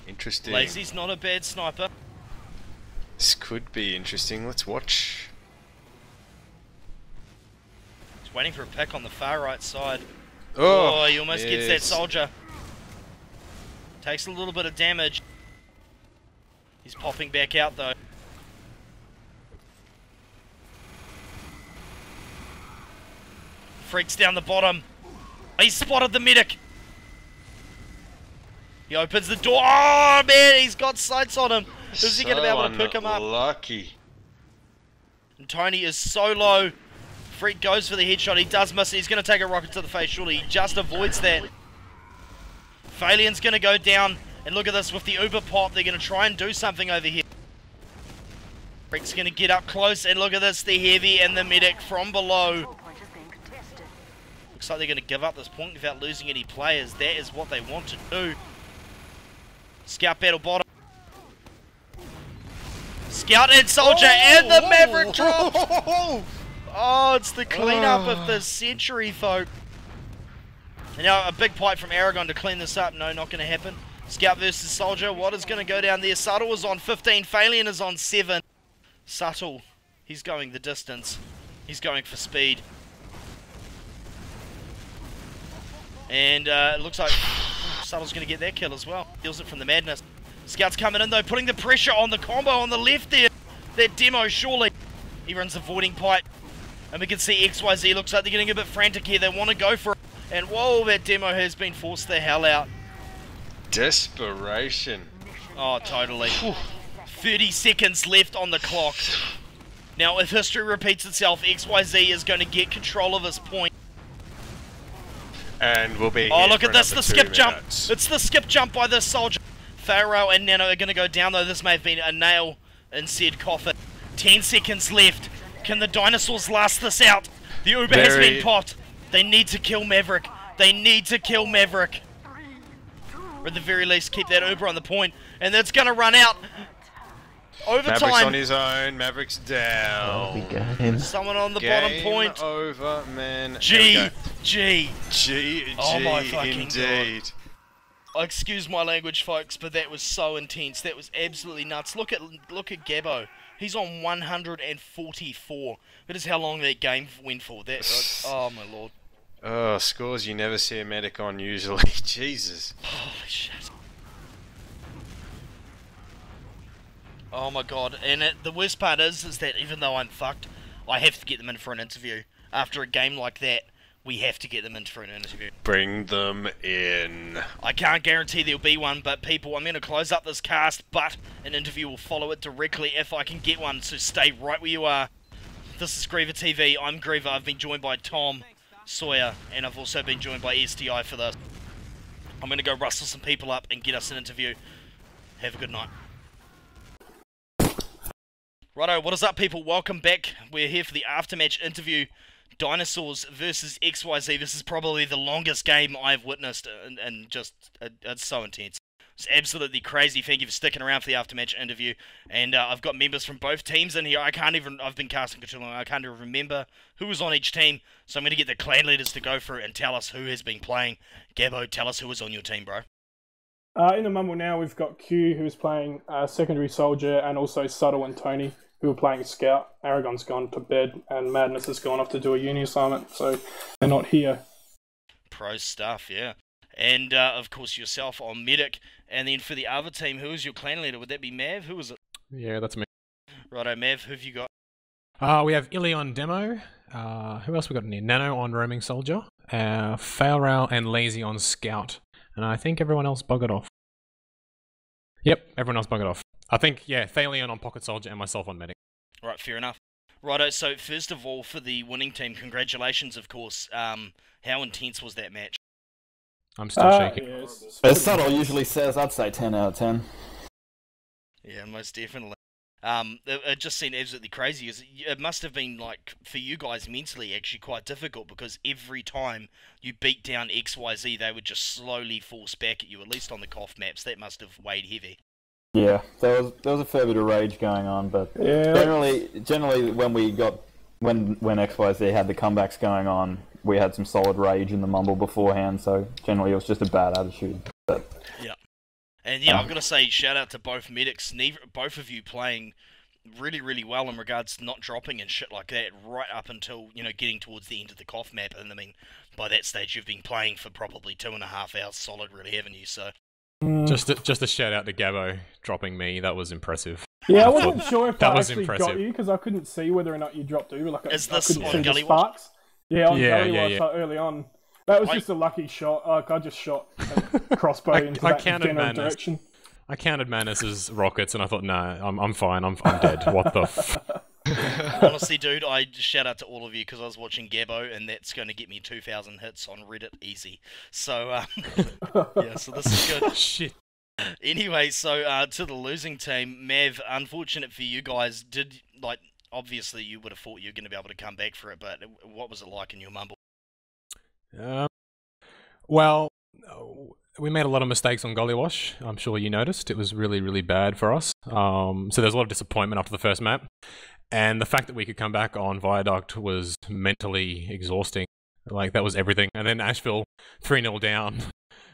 interesting. Lazy's not a bad sniper. This could be interesting. Let's watch. He's waiting for a pick on the far right side. Oh, he almost gets that soldier. Takes a little bit of damage. He's popping back out though. Freaks down the bottom. He spotted the medic. He opens the door. Oh man, he's got sights on him. Is he going to be able to pick him up? Lucky. And Tony is so low. Freak goes for the headshot. He does miss it. He's going to take a rocket to the face. Surely he just avoids that. Phalion's going to go down. And look at this with the Uber pop. They're going to try and do something over here. Freak's going to get up close. And look at this. The heavy and the medic from below. Looks like they're going to give up this point without losing any players. That is what they want to do. Scout battle bottom. Scout and soldier and the Maverick drops. Oh, it's the cleanup of the century, folk. And now a big pipe from Aragon to clean this up. No, not going to happen. Scout versus Soldier. What is going to go down there? Subtle is on 15. Phalion is on 7. Subtle. He's going the distance. He's going for speed. And it looks like Subtle's going to get that kill as well. Deals it from the madness. Scout's coming in though, putting the pressure on the combo on the left there. That demo, surely. Everyone's avoiding pipe. And we can see XYZ looks like they're getting a bit frantic here. They want to go for it. And whoa, that demo has been forced the hell out. Desperation. Oh, totally. 30 seconds left on the clock. Now, if history repeats itself, XYZ is going to get control of this point. And we'll be. Oh, look at this, the skip jump. It's the skip jump by this Soldier. Pharaoh and Nano are going to go down, though. This may have been a nail in said coffin. 10 seconons left. Can the Dinosaurs last this out? The Uber has been popped. They need to kill Maverick. They need to kill Maverick. Or at the very least, keep that Uber on the point. And that's going to run out. Overtime. Maverick's on his own. Maverick's down. Someone on the bottom point. Over, man. G. Oh my fucking indeed. God. Excuse my language, folks, but that was so intense. That was absolutely nuts. Look at Gabbo. He's on 144. That is how long that game went for. That. Oh my lord. Oh, scores you never see a medic on usually. Jesus. Holy shit. Oh my god. And the worst part is that even though I'm fucked, I have to get them in for an interview. After a game like that, we have to get them in for an interview. Bring them in. I can't guarantee there'll be one, but people, I'm going to close up this cast, but an interview will follow it directly if I can get one, so stay right where you are. This is GreaverTV, I'm Greaver, I've been joined by Tom, Sawyer, and I've also been joined by STI for this. I'm going to go rustle some people up and get us an interview. Have a good night. Righto, what is up people? Welcome back. We're here for the aftermatch interview. Dinosaurs versus XYZ. This is probably the longest game I've witnessed, and just, it's so intense. It's absolutely crazy. Thank you for sticking around for the aftermatch interview. And I've got members from both teams in here. I've been casting for too long, I can't even remember who was on each team. So I'm going to get the clan leaders to go through and tell us who has been playing. Gabbo, tell us who was on your team, bro. In the Mumble now, we've got Q, who's playing Secondary Soldier, and also Subtle and Tony, who are playing Scout. Aragon's gone to bed, and Madness has gone off to do a uni assignment, so they're not here. Pro stuff, yeah. And, of course, yourself on Medic. And then for the other team, who is your clan leader? Would that be Mav? Who was it? Yeah, that's me. Righto, Mav, who have you got? We have Illy on Demo. Who else we got in here? Nano on Roaming Soldier. Failrail and Lazy on Scout. And I think everyone else buggered off. Yep, everyone else buggered off. I think, yeah, Thalion on Pocket Soldier and myself on Medic. Right, fair enough. Righto, so first of all, for the winning team, congratulations, of course. How intense was that match? I'm still shaking. Yeah, As Subtle usually says, I'd say 10 out of 10. Yeah, most definitely. It just seemed absolutely crazy. It must have been, like, for you guys mentally, actually quite difficult, because every time you beat down XYZ, they would just slowly force back at you, at least on the cough maps. That must have weighed heavy. Yeah, there was a fair bit of rage going on, but yeah. generally when XYZ had the comebacks going on, we had some solid rage in the Mumble beforehand, so generally it was just a bad attitude. But yeah. And yeah, I've got to say, shout out to both medics, both of you playing really, really well in regards to not dropping and shit like that, right up until, you know, getting towards the end of the cough map. And I mean, by that stage, you've been playing for probably 2.5 hours solid, really, haven't you? So. Just a shout out to Gabbo dropping me. That was impressive. Yeah, I wasn't sure if that I was actually impressive. got you because I couldn't see whether or not you dropped Uber. Like, Is I this couldn't on see the Gully sparks. Yeah, on Yeah, Gully yeah, Watch, yeah. like, early on. That was just a lucky shot. Like, I just shot a crossbow into that general direction. I counted Madness as rockets, and I thought, no, I'm fine. I'm dead. What the f? Honestly, dude, I just shout out to all of you because I was watching Gabbo, and that's going to get me 2,000 hits on Reddit easy. So, yeah, so this is good. Shit. Anyway, so to the losing team, Mav, unfortunate for you guys, obviously you would have thought you were going to be able to come back for it, but what was it like in your Mumble? Well, we made a lot of mistakes on Gollywash. I'm sure you noticed. It was really, really bad for us. So there's a lot of disappointment after the first map. And the fact that we could come back on Viaduct was mentally exhausting. Like, that was everything. And then Asheville, 3-0 down.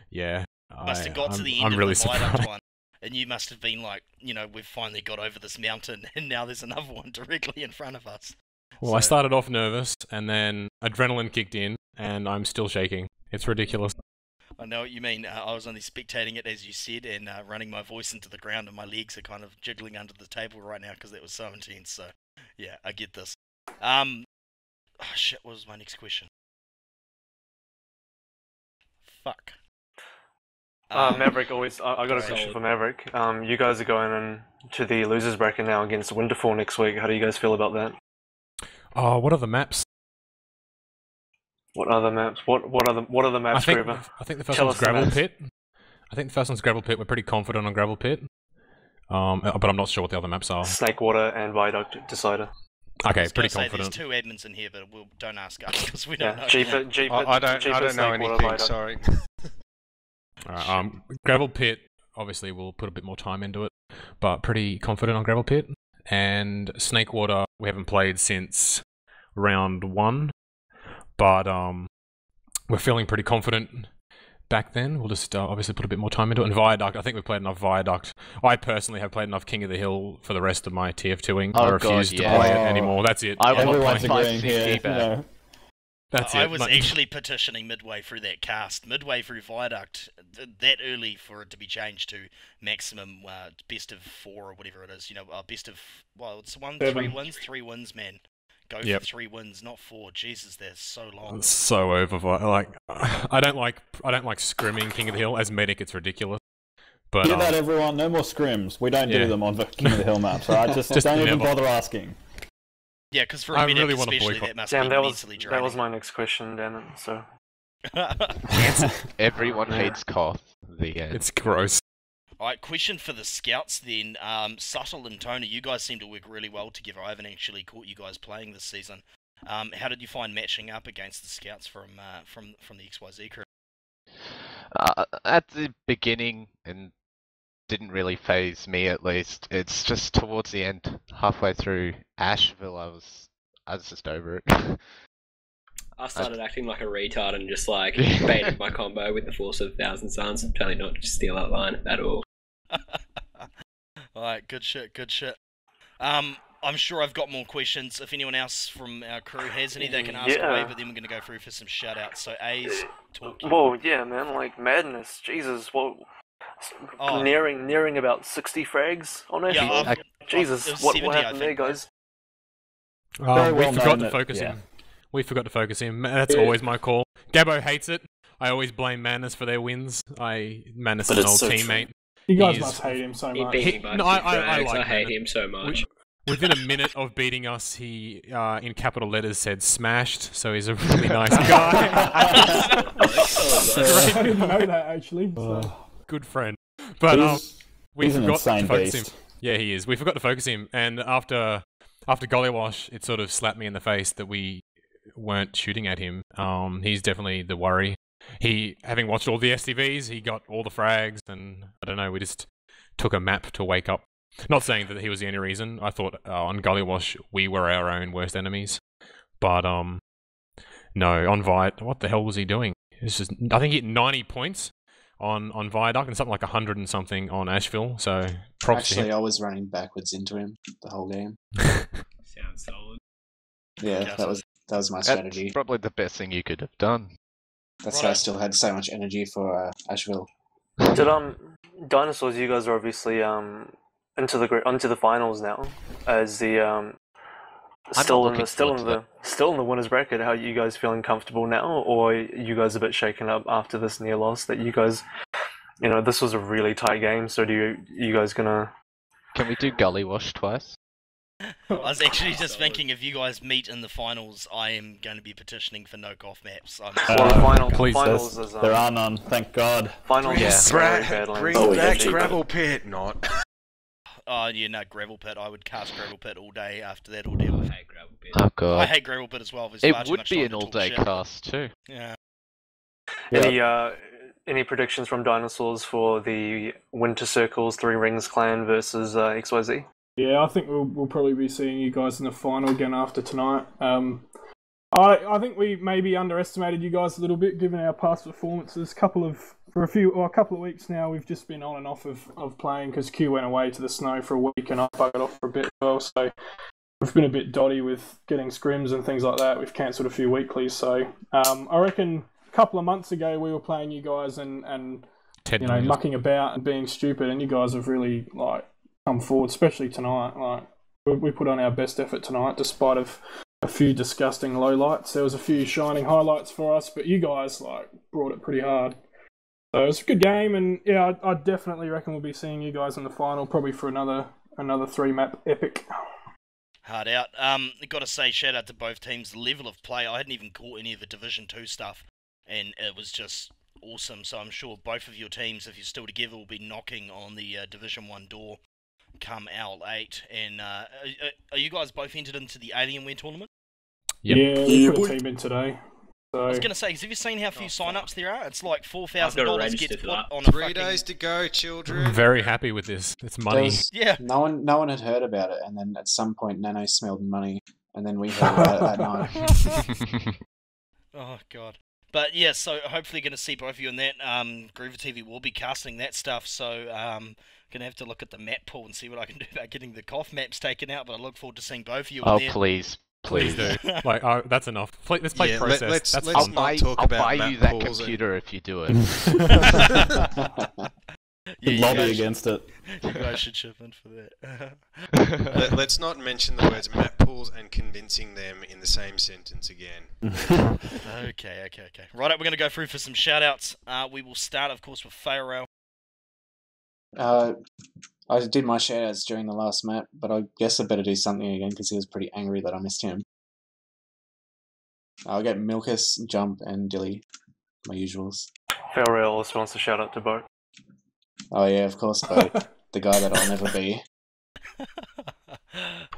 Yeah. Must have got to the end I'm of really the Viaduct surprised. one. And you must have been like, you know, we've finally got over this mountain, and now there's another one directly in front of us. Well, I started off nervous, and then adrenaline kicked in, and I'm still shaking. It's ridiculous. I know what you mean. I was only spectating it, as you said, and running my voice into the ground, and my legs are kind of jiggling under the table right now because that was so intense. So, yeah, I get this. Oh, shit, what was my next question? Fuck. Maverick always. I got a question for Maverick. You guys are going into the losers bracket now against Winterfall next week. How do you guys feel about that? Oh, what are the maps? What other maps? What are the maps, Griever? I think the first Tell one's us the Gravel maps. Pit. I think the first one's Gravel Pit. We're pretty confident on Gravel Pit. But I'm not sure what the other maps are. Snakewater and Viaduct Decider. Okay, pretty There's confident. two admins in here, but don't ask us because we don't know. I don't know anything. Sorry. Alright, Gravel Pit, obviously we'll put a bit more time into it, but pretty confident on Gravel Pit. And Snakewater, we haven't played since round 1, but we're feeling pretty confident back then. We'll just obviously put a bit more time into it. And Viaduct, I think we've played enough Viaduct. I personally have played enough King of the Hill for the rest of my TF2ing. I refuse to play it anymore. That's it. Everyone's agreeing here. You know. That's it. I was actually petitioning midway through that cast, midway through Viaduct, that early for it to be changed to maximum best of 4 or whatever it is. You know, best of, well, it's 3 wins, man. Go for 3 wins, not 4. Jesus, that's so long. It's so over. Like, I don't like scrimming King of the Hill as medic. It's ridiculous. But hear that, everyone? No more scrims. We don't do them on the King of the Hill maps. Alright, just don't even bother asking. Yeah, because for a medic really want to especially, boycott. that must Dan, be mentally draining. that was my next question, Dan. So. Everyone hates Koth. The end. It's gross. Alright, question for the scouts then. Subtle and Tony, you guys seem to work really well together. I haven't actually caught you guys playing this season. How did you find matching up against the scouts from the XYZ crew? At the beginning, and didn't really phase me at least. It's just towards the end, halfway through Asheville, I was just over it. I started acting like a retard and just like baited my combo with the Force of 1,000 Suns. I'm totally not to steal that line at all. Alright, good shit, good shit. I'm sure I've got more questions. If anyone else from our crew has any, they can ask away, but then we're going to go through for some shout-outs. So, A's, talk. Whoa, yeah, man, like, madness. Jesus, whoa. Nearing about 60 frags on it. Yeah, Jesus, what happened there, guys? We forgot to focus him. We forgot to focus him. That's always my call. Gabbo hates it. I always blame Manus for their wins. Manus is an old teammate. You guys must hate him so much. I hate him so much. Within a minute of beating us, he, in capital letters, said smashed, so he's a really nice guy. I didn't know that, actually. So. Good friend. But we forgot to focus him. beast. Yeah, he is. We forgot to focus him, and after Gollywash, it sort of slapped me in the face that we weren't shooting at him. He's definitely the worry. Having watched all the STVs, he got all the frags, and I don't know, we just took a map to wake up. Not saying that he was the only reason. I thought on Gollywash we were our own worst enemies, but no, on Viat, what the hell was he doing? It's just, I think he hit 90 points on Viaduct and something like 100 and something on Asheville. So props to him. I was running backwards into him the whole game. Sounds solid. Yeah, that was my strategy. That's probably the best thing you could have done. That's how I still had so much energy for Asheville. Did Dinosaurs? You guys are obviously into the finals now, as the still in the winners bracket. How are you guys feeling comfortable now, or are you guys a bit shaken up after this near loss? That you guys, this was a really tight game. So you guys gonna? Can we do Gollywash twice? I was actually just thinking, if you guys meet in the finals, I am going to be petitioning for no-coff maps. Finals is, there are none, thank God. Finals is very bad. Bring back Gravel Pit, not. Oh, yeah, no, Gravel Pit. I would cast Gravel Pit all day after that ordeal. I hate Gravel Pit. Oh God. I hate Gravel Pit as well. It would be an all-day cast too. Yeah. Any predictions from Dinosaurs for the Winter Circle's Three Rings clan versus XYZ? Yeah, I think we'll probably be seeing you guys in the final again after tonight. I think we maybe underestimated you guys a little bit given our past performances. A couple of weeks now, we've just been on and off of playing because Q went away to the snow for a week and I buggered off for a bit as well. So we've been a bit dotty with getting scrims and things like that. We've cancelled a few weeklies. So I reckon a couple of months ago we were playing you guys and mucking about and being stupid, and you guys have really come forward, especially tonight. We put on our best effort tonight, despite of a few disgusting lowlights. There was a few shining highlights for us, but you guys brought it pretty hard. So it was a good game, and yeah, I definitely reckon we'll be seeing you guys in the final, probably for another 3-map epic. Hard out. Got to say, shout out to both teams. The level of play, I hadn't even caught any of the Division 2 stuff, and it was just awesome. So I'm sure both of your teams, if you're still together, will be knocking on the Division 1 door come L8. And are you guys both entered into the Alienware tournament? Yep. Yeah, we put a team in today. So. I was going to say, have you seen how few sign-ups there are? It's like $4,000 gets put on a 3 days to go, children. I'm very happy with this. It's money. Yeah. No one had heard about it, and then at some point Nano smelled money, and then we heard about it that night. Oh, God. But yeah, so hopefully going to see both of you in that. GreaverTV will be casting that stuff, so going to have to look at the map pool and see what I can do about getting the cough maps taken out, but I look forward to seeing both of you in there. Please. Please do. That's enough. Let's play process. I'll buy you that computer if you do it. Lobby against it. You guys should chip in for that. Let's not mention the words map pools and convincing them in the same sentence again. Okay. Right, we're going to go through for some shout-outs. We will start, of course, with Fairrail. I did my shoutouts during the last map, but I guess I better do something again because he was pretty angry that I missed him. I'll get Milkus, Jump, and Dilly, my usuals. Fairrail also wants to shout out to Bo. Oh yeah, of course, Bo. The guy that I'll never be.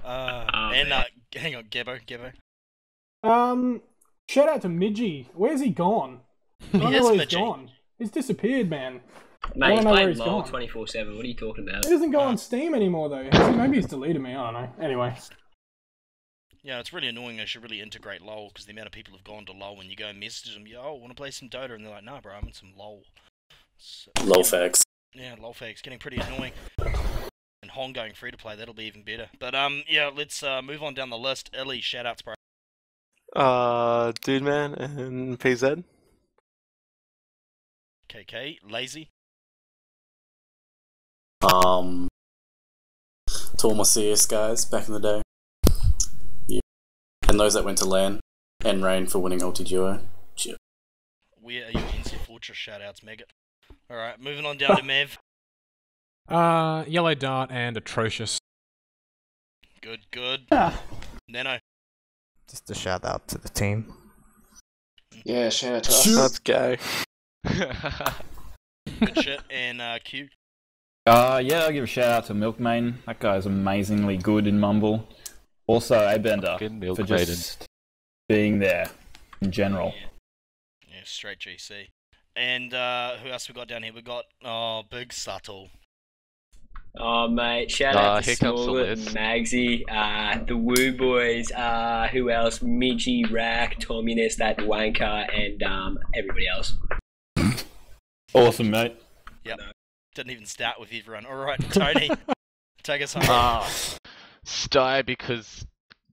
Hang on, Gabbo. Shout out to Midgie. Where's he gone? I don't know where he's gone. He's disappeared, man. Mate, he's playing LOL 24/7. What are you talking about? He doesn't go on Steam anymore, though. Maybe he's deleted me. I don't know. Anyway. Yeah, it's really annoying. They should really integrate LOL because the amount of people have gone to LOL when you go and message them, want to play some Dota, and they're like, nah, bro, I'm in some LOL. So, LOL fags. Yeah, LOL fags. Getting pretty annoying. And Hong going free to play, that'll be even better. But yeah, let's move on down the list. Ellie, shoutouts, bro. Dude Man and PZ. KK, Lazy. To all my CS guys back in the day. Yeah. And those that went to LAN. And Rain for winning Ulti Duo. Cheers. Where are your NC Fortress shoutouts, Maggot? Alright, moving on down to Mav. Yellow Dart and Atrocious. Good. Nano. Just a shout out to the team. Yeah, shout out to us. That's gay. Good shit. And Q. Yeah, I'll give a shout out to Milkmain. That guy's amazingly good in Mumble. Also, A-Bender for just being there in general. Yeah, straight GC. And who else we got down here? We got Big Subtle. Oh mate, shout out to Snorlet and Magsy, the Woo Boys, who else? Midgie, Rack, Tominess, that wanker, and everybody else. Awesome, mate. Yep. Didn't even start with everyone. Alright, Tony, take us home. Sty because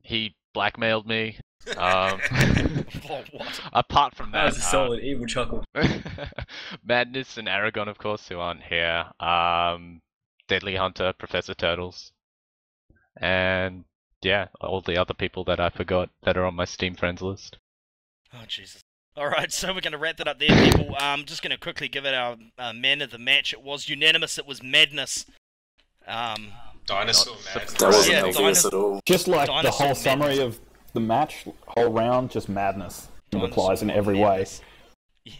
he blackmailed me. What? Apart from that, that was a solid evil chuckle. Madness and Aragon, of course, who aren't here. Deadly Hunter, Professor Turtles, and yeah, all the other people that I forgot that are on my Steam friends list. Oh Jesus! All right, so we're going to wrap that up there, people. Just going to quickly give it our man of the match. It was unanimous. It was Madness. Dinosaur Madness. That wasn't obvious at all. Just like the whole summary of the match, whole round, just madness. It applies in every way.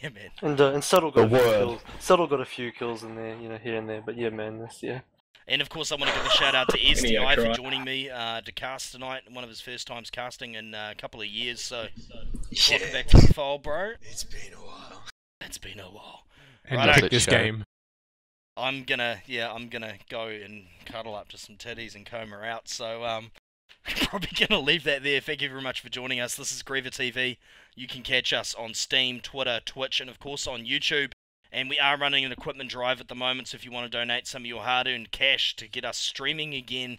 Yeah, man. And Subtle got a few kills. Subtle got a few kills in there, here and there. But yeah, Madness, yeah. And of course, I want to give a shout out to SDI for joining me to cast tonight. One of his first times casting in a couple of years. So welcome back to the fold, bro. It's been a while. It's been a while. and Righto. pick this game. I'm gonna go and cuddle up to some titties and comb her out. So probably gonna leave that there. Thank you very much for joining us. This is GreaverTV. You can catch us on Steam, Twitter, Twitch, and of course on YouTube. And we are running an equipment drive at the moment, so if you want to donate some of your hard-earned cash to get us streaming again, it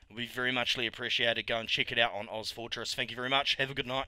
would be very muchly appreciated. Go and check it out on Oz Fortress. Thank you very much. Have a good night.